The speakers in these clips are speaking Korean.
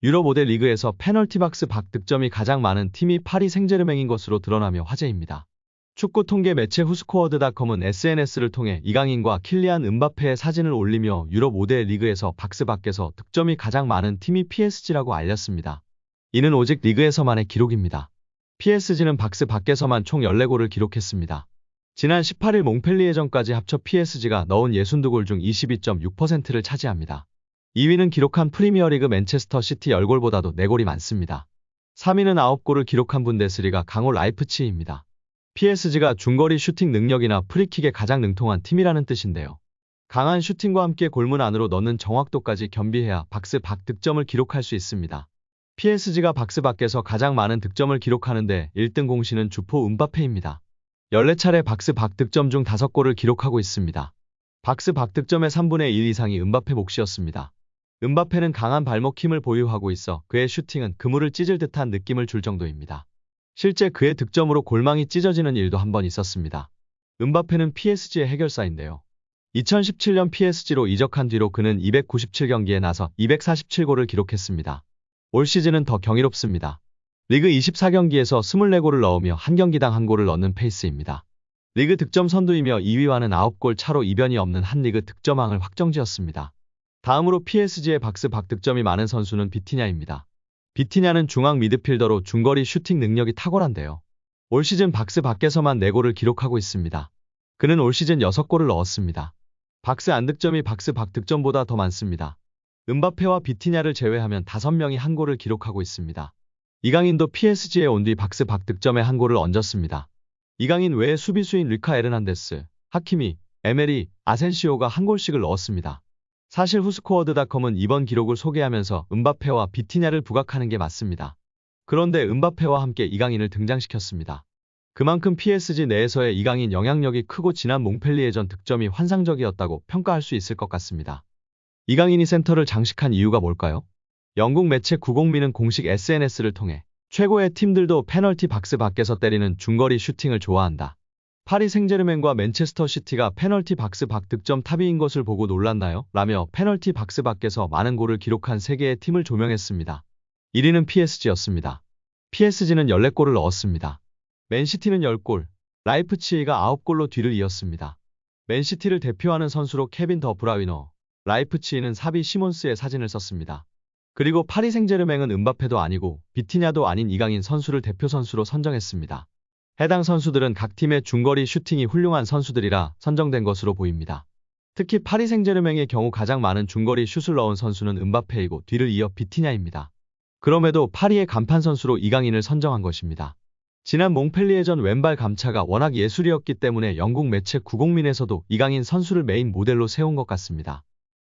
유럽 5대 리그에서 페널티 박스 밖 득점이 가장 많은 팀이 파리 생제르맹인 것으로 드러나며 화제입니다. 축구 통계 매체 후스코어드닷컴은 SNS를 통해 이강인과 킬리안 은바페의 사진을 올리며 유럽 5대 리그에서 박스 밖에서 득점이 가장 많은 팀이 PSG라고 알렸습니다. 이는 오직 리그에서만의 기록입니다. PSG는 박스 밖에서만 총 14골을 기록했습니다. 지난 18일 몽펠리에전까지 합쳐 PSG가 넣은 62골 중 22.6%를 차지합니다. 2위는 기록한 프리미어리그 맨체스터 시티 10골보다도 4골이 많습니다. 3위는 9골을 기록한 분데스리가 강호 라이프치히입니다. PSG가 중거리 슈팅 능력이나 프리킥에 가장 능통한 팀이라는 뜻인데요. 강한 슈팅과 함께 골문 안으로 넣는 정확도까지 겸비해야 박스 밖 득점을 기록할 수 있습니다. PSG가 박스 밖에서 가장 많은 득점을 기록하는데 1등 공신은 주포 은바페입니다. 14차례 박스 밖 득점 중 5골을 기록하고 있습니다. 박스 밖 득점의 3분의 1 이상이 은바페 몫이었습니다. 은바페는 강한 발목 힘을 보유하고 있어 그의 슈팅은 그물을 찢을 듯한 느낌을 줄 정도입니다. 실제 그의 득점으로 골망이 찢어지는 일도 한 번 있었습니다. 은바페는 PSG의 해결사인데요. 2017년 PSG로 이적한 뒤로 그는 297경기에 나서 247골을 기록했습니다. 올 시즌은 더 경이롭습니다. 리그 24경기에서 24골을 넣으며 한 경기당 한 골을 넣는 페이스입니다. 리그 득점 선두이며 2위와는 9골 차로 이변이 없는 한 리그 득점왕을 확정지었습니다. 다음으로 PSG의 박스 밖 득점이 많은 선수는 비티냐입니다. 비티냐는 중앙 미드필더로 중거리 슈팅 능력이 탁월한데요. 올 시즌 박스 밖에서만 4골을 기록하고 있습니다. 그는 올 시즌 6골을 넣었습니다. 박스 안 득점이 박스 밖 득점보다 더 많습니다. 은바페와 비티냐를 제외하면 5명이 한 골을 기록하고 있습니다. 이강인도 PSG에 온 뒤 박스 밖 득점에 한 골을 얹었습니다. 이강인 외에 수비수인 리카 에르난데스, 하키미, 에메리, 아센시오가 한 골씩을 넣었습니다. 사실 후스코어드닷컴은 이번 기록을 소개하면서 은바페와 비티냐를 부각하는 게 맞습니다. 그런데 은바페와 함께 이강인을 등장시켰습니다. 그만큼 PSG 내에서의 이강인 영향력이 크고 지난 몽펠리에전 득점이 환상적이었다고 평가할 수 있을 것 같습니다. 이강인이 센터를 장식한 이유가 뭘까요? 영국 매체 90미는 공식 SNS를 통해 최고의 팀들도 페널티 박스 밖에서 때리는 중거리 슈팅을 좋아한다. 파리 생제르맹과 맨체스터 시티가 페널티 박스 밖 득점 탑위인 것을 보고 놀랐나요? 라며 페널티 박스 밖에서 많은 골을 기록한 3개의 팀을 조명했습니다. 1위는 PSG였습니다. PSG는 14골을 넣었습니다. 맨시티는 10골, 라이프치히가 9골로 뒤를 이었습니다. 맨시티를 대표하는 선수로 케빈 더 브라위너, 라이프치히는 사비 시몬스의 사진을 썼습니다. 그리고 파리 생제르맹은 은바페도 아니고 비티냐도 아닌 이강인 선수를 대표 선수로 선정했습니다. 해당 선수들은 각 팀의 중거리 슈팅이 훌륭한 선수들이라 선정된 것으로 보입니다. 특히 파리 생제르맹의 경우 가장 많은 중거리 슛을 넣은 선수는 은바페이고 뒤를 이어 비티냐입니다. 그럼에도 파리의 간판 선수로 이강인을 선정한 것입니다. 지난 몽펠리에전 왼발 감차가 워낙 예술이었기 때문에 영국 매체 90민에서도 이강인 선수를 메인 모델로 세운 것 같습니다.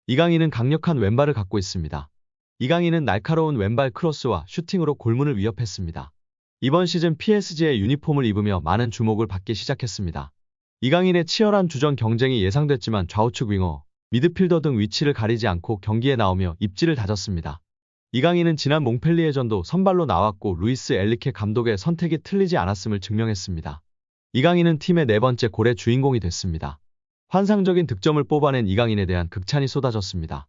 이강인은 강력한 왼발을 갖고 있습니다. 이강인은 날카로운 왼발 크로스와 슈팅으로 골문을 위협했습니다. 이번 시즌 PSG의 유니폼을 입으며 많은 주목을 받기 시작했습니다. 이강인의 치열한 주전 경쟁이 예상됐지만 좌우측 윙어, 미드필더 등 위치를 가리지 않고 경기에 나오며 입지를 다졌습니다. 이강인은 지난 몽펠리에전도 선발로 나왔고 루이스 엘리케 감독의 선택이 틀리지 않았음을 증명했습니다. 이강인은 팀의 4번째 골의 주인공이 됐습니다. 환상적인 득점을 뽑아낸 이강인에 대한 극찬이 쏟아졌습니다.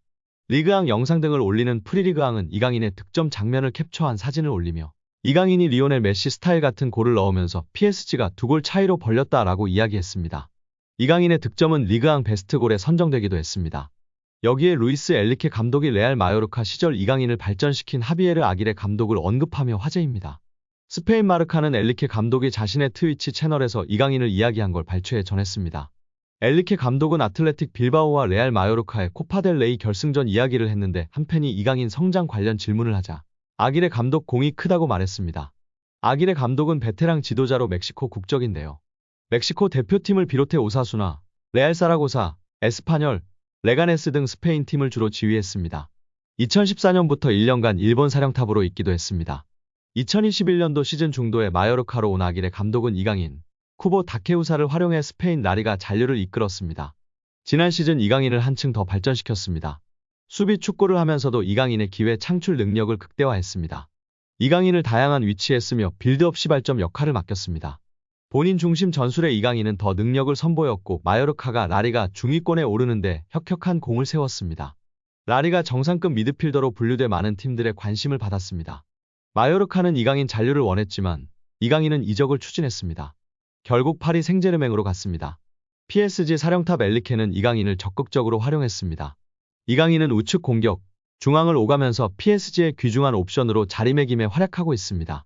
리그앙 영상 등을 올리는 프리리그앙은 이강인의 득점 장면을 캡처한 사진을 올리며 이강인이 리오넬 메시 스타일 같은 골을 넣으면서 PSG가 2골 차이로 벌렸다라고 이야기했습니다. 이강인의 득점은 리그앙 베스트 골에 선정되기도 했습니다. 여기에 루이스 엘리케 감독이 레알 마요르카 시절 이강인을 발전시킨 하비에르 아기레 감독을 언급하며 화제입니다. 스페인 마르카는 엘리케 감독이 자신의 트위치 채널에서 이강인을 이야기한 걸 발췌해 전했습니다. 엘리케 감독은 아틀레틱 빌바오와 레알 마요르카의 코파델레이 결승전 이야기를 했는데 한 팬이 이강인 성장 관련 질문을 하자 아기레 감독 공이 크다고 말했습니다. 아기레 감독은 베테랑 지도자로 멕시코 국적인데요. 멕시코 대표팀을 비롯해 오사수나, 레알 사라고사, 에스파뇰, 레가네스 등 스페인 팀을 주로 지휘했습니다. 2014년부터 1년간 일본 사령탑으로 있기도 했습니다. 2021년도 시즌 중도에 마요르카로 온 아기레 감독은 이강인, 쿠보 다케우사를 활용해 스페인 라리가 잔류를 이끌었습니다. 지난 시즌 이강인을 한층 더 발전시켰습니다. 수비 축구를 하면서도 이강인의 기회 창출 능력을 극대화했습니다. 이강인을 다양한 위치에 쓰며 빌드업 시발점 역할을 맡겼습니다. 본인 중심 전술의 이강인은 더 능력을 선보였고 마요르카가 라리가 중위권에 오르는데 혁혁한 공을 세웠습니다. 라리가 정상급 미드필더로 분류돼 많은 팀들의 관심을 받았습니다. 마요르카는 이강인 잔류를 원했지만 이강인은 이적을 추진했습니다. 결국 파리 생제르맹으로 갔습니다. PSG 사령탑 엘리케는 이강인을 적극적으로 활용했습니다. 이강인은 우측 공격, 중앙을 오가면서 PSG의 귀중한 옵션으로 자리매김에 활약하고 있습니다.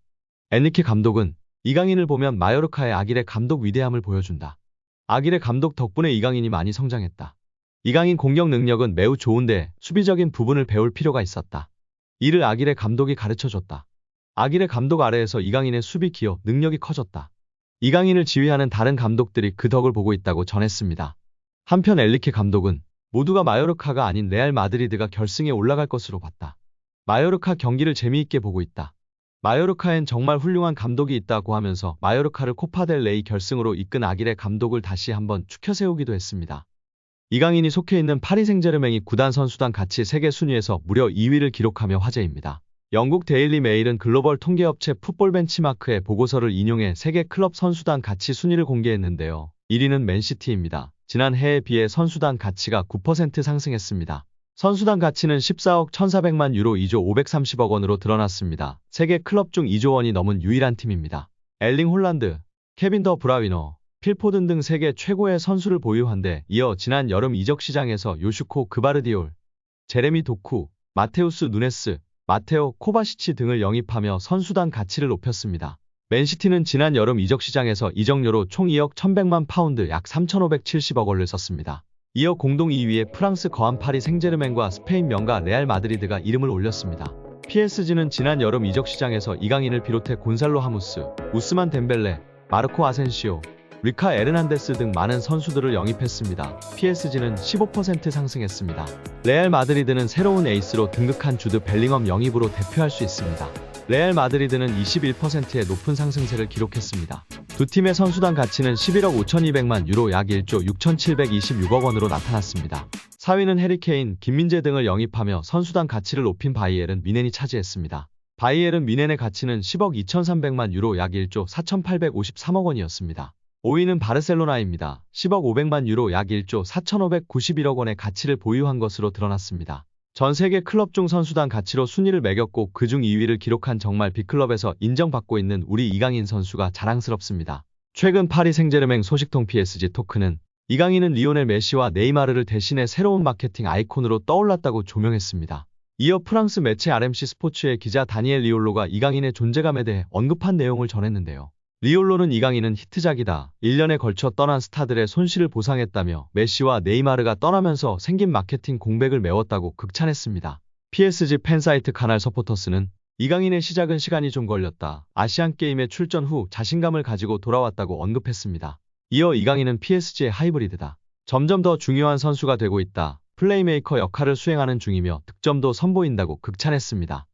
엔리케 감독은 이강인을 보면 마요르카의 아길의 감독 위대함을 보여준다. 아길의 감독 덕분에 이강인이 많이 성장했다. 이강인 공격 능력은 매우 좋은데 수비적인 부분을 배울 필요가 있었다. 이를 아길의 감독이 가르쳐줬다. 아길의 감독 아래에서 이강인의 수비 기여 능력이 커졌다. 이강인을 지휘하는 다른 감독들이 그 덕을 보고 있다고 전했습니다. 한편 엔리케 감독은 모두가 마요르카가 아닌 레알 마드리드가 결승에 올라갈 것으로 봤다. 마요르카 경기를 재미있게 보고 있다. 마요르카엔 정말 훌륭한 감독이 있다고 하면서 마요르카를 코파델레이 결승으로 이끈 아길의 감독을 다시 한번 추켜세우기도 했습니다. 이강인이 속해 있는 파리 생제르맹이 구단 선수단 가치 세계 순위에서 무려 2위를 기록하며 화제입니다. 영국 데일리 메일은 글로벌 통계업체 풋볼 벤치마크의 보고서를 인용해 세계 클럽 선수단 가치 순위를 공개했는데요. 1위는 맨시티입니다. 지난 해에 비해 선수단 가치가 9% 상승했습니다. 선수단 가치는 14억 1,400만 유로 2조 530억 원으로 드러났습니다. 세계 클럽 중 2조 원이 넘은 유일한 팀입니다. 엘링 홀란드, 케빈 더 브라위너, 필포든 등 세계 최고의 선수를 보유한데 이어 지난 여름 이적 시장에서 요슈코 그바르디올, 제레미 도쿠, 마테우스 누네스, 마테오 코바시치 등을 영입하며 선수단 가치를 높였습니다. 맨시티는 지난 여름 이적 시장에서 이적료로 총 2억 1,100만 파운드 약 3,570억 원을 썼습니다. 이어 공동 2위에 프랑스 거한 파리 생제르맹과 스페인 명가 레알 마드리드가 이름을 올렸습니다. PSG는 지난 여름 이적 시장에서 이강인을 비롯해 곤살로 하무스, 우스만 덴벨레, 마르코 아센시오, 리카 에르난데스 등 많은 선수들을 영입했습니다. PSG는 15% 상승했습니다. 레알 마드리드는 새로운 에이스로 등극한 주드 벨링엄 영입으로 대표할 수 있습니다. 레알 마드리드는 21%의 높은 상승세를 기록했습니다. 두 팀의 선수단 가치는 11억 5,200만 유로 약 1조 6,726억 원으로 나타났습니다. 4위는 해리케인, 김민재 등을 영입하며 선수단 가치를 높인 바이에른 뮌헨이 차지했습니다. 바이에른 뮌헨의 가치는 10억 2,300만 유로 약 1조 4,853억 원이었습니다. 5위는 바르셀로나입니다. 10억 500만 유로 약 1조 4,591억 원의 가치를 보유한 것으로 드러났습니다. 전 세계 클럽 중 선수단 가치로 순위를 매겼고 그중 2위를 기록한 정말 빅클럽에서 인정받고 있는 우리 이강인 선수가 자랑스럽습니다. 최근 파리 생제르맹 소식통 PSG 토크는 이강인은 리오넬 메시와 네이마르를 대신해 새로운 마케팅 아이콘으로 떠올랐다고 조명했습니다. 이어 프랑스 매체 RMC 스포츠의 기자 다니엘 리올로가 이강인의 존재감에 대해 언급한 내용을 전했는데요. 리올로는 이강인은 히트작이다. 1년에 걸쳐 떠난 스타들의 손실을 보상했다며 메시와 네이마르가 떠나면서 생긴 마케팅 공백을 메웠다고 극찬했습니다. PSG 팬사이트 카날 서포터스는 이강인의 시작은 시간이 좀 걸렸다. 아시안게임에 출전 후 자신감을 가지고 돌아왔다고 언급했습니다. 이어 이강인은 PSG의 하이브리드다. 점점 더 중요한 선수가 되고 있다. 플레이메이커 역할을 수행하는 중이며 득점도 선보인다고 극찬했습니다.